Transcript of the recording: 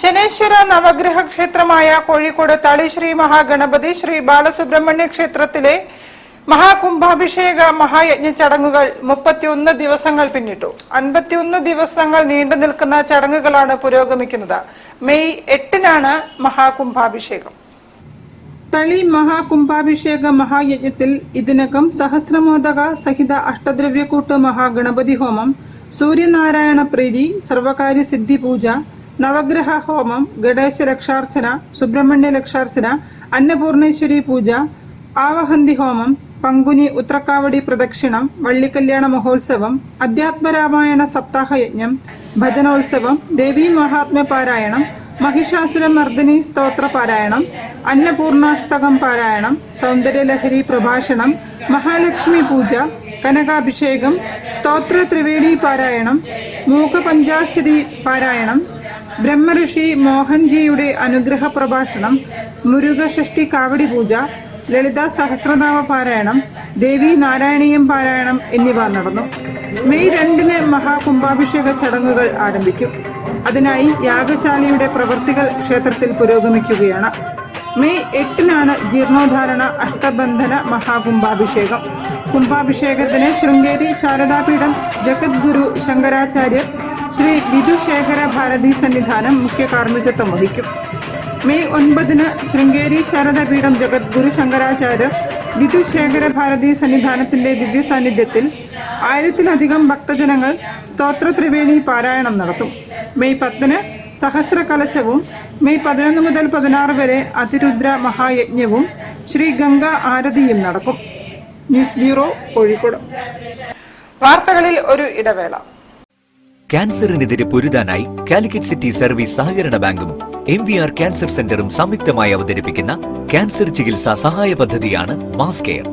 ശനേശ്വര നവഗ്രഹ ക്ഷേത്രമായ കോഴിക്കോട് തളി ശ്രീ മഹാഗണപതി ശ്രീ ബാലസുബ്രഹ്മണ്യ ക്ഷേത്രത്തിലെ മഹാകുംഭാഭിഷേക മഹായജ്ഞ ചടങ്ങുകൾ 31 ദിവസങ്ങൾ പിന്നിട്ടു. 51 ദിവസങ്ങൾ നീണ്ടു നിൽക്കുന്ന ചടങ്ങുകളാണ് പുരോഗമിക്കുന്നത്. മെയ് 8-നാണ് മഹാകുംഭാഭിഷേകം. തളി മഹാകുംഭാഭിഷേക മഹായജ്ഞത്തിൽ ഇതിനകം സഹസ്രമോദക സഹിത അഷ്ടദ്രവ്യക്കൂട്ട് മഹാഗണപതി ഹോമം, സൂര്യനാരായണ പ്രീതി, സർവകാര്യ സിദ്ധി പൂജ, നവഗ്രഹ ഹോമം, ഗണേശ രക്ഷാർച്ചന, സുബ്രഹ്മണ്യ രക്ഷാർച്ചന, അന്നപൂർണേശ്വരി പൂജ, ആവഹന്തി ഹോമം, പങ്കുനി ഉത്രക്കാവടി പ്രദക്ഷിണം, വള്ളിക്കല്യാണ മഹോത്സവം, അധ്യാത്മരാമായണ സപ്താഹയജ്ഞം, ഭജനോത്സവം, ദേവീ മഹാത്മ്യ പാരായണം, മഹിഷാസുരമർദ്ദിനി സ്തോത്ര പാരായണം, അന്നപൂർണാഷ്ടകം പാരായണം, സൗന്ദര്യലഹരി പ്രഭാഷണം, മഹാലക്ഷ്മി പൂജ, കനകാഭിഷേകം, സ്തോത്ര ത്രിവേദി പാരായണം, മൂകപഞ്ചാശരി പാരായണം, ബ്രഹ്മഋഷി മോഹൻജിയുടെ അനുഗ്രഹ പ്രഭാഷണം, മുരുകഷഷ്ടി കാവടി പൂജ, ലളിത സഹസ്രനാമ പാരായണം, ദേവി നാരായണീയം പാരായണം എന്നിവ നടന്നു. മെയ് 2-ന് മഹാകുംഭാഭിഷേക ചടങ്ങുകൾ ആരംഭിക്കും. അതിനായി യാഗശാലയുടെ പ്രവൃത്തികൾ ക്ഷേത്രത്തിൽ പുരോഗമിക്കുകയാണ്. മെയ് 8-നാണ് ജീർണോദ്ധാരണ അഷ്ടബന്ധന മഹാകുംഭാഭിഷേകം. കുംഭാഭിഷേകത്തിന് ശൃംഗേരി ശാരദാപീഠം ജഗദ്ഗുരു ശങ്കരാചാര്യർ ശ്രീ വിധുശേഖര ഭാരതി സന്നിധാനം മുഖ്യ കാർമ്മികത്വം വഹിക്കും. മെയ് 9-ന് ശൃംഗേരി ശാരദാപീഠം ജഗദ്ഗുരു ശങ്കരാചാര്യർ വിധുശേഖര ഭാരതി സന്നിധാനത്തിന്റെ ദിവ്യ സാന്നിധ്യത്തിൽ 1000-ലധികം ഭക്തജനങ്ങൾ സ്തോത്ര ത്രിവേണി പാരായണം നടത്തും. മെയ് 10-ന് സഹസ്ര കലശവും, മെയ് 11 മുതൽ 16 വരെ അതിരുദ്ര മഹായജ്ഞവും ശ്രീ ഗംഗ ആരതിയും നടക്കും. News bureau, Kozhikode. വാർത്തകളിൽ ഒരു ഇടവേള. ക്യാൻസറിനെതിരെ പൊരുതാനായി കാലിക്കറ്റ് സിറ്റി സർവീസ് സഹകരണ ബാങ്കും MVR ക്യാൻസർ സെന്ററും സംയുക്തമായി അവതരിപ്പിക്കുന്ന ക്യാൻസർ ചികിത്സാ സഹായ പദ്ധതിയാണ് മാസ് കെയർ.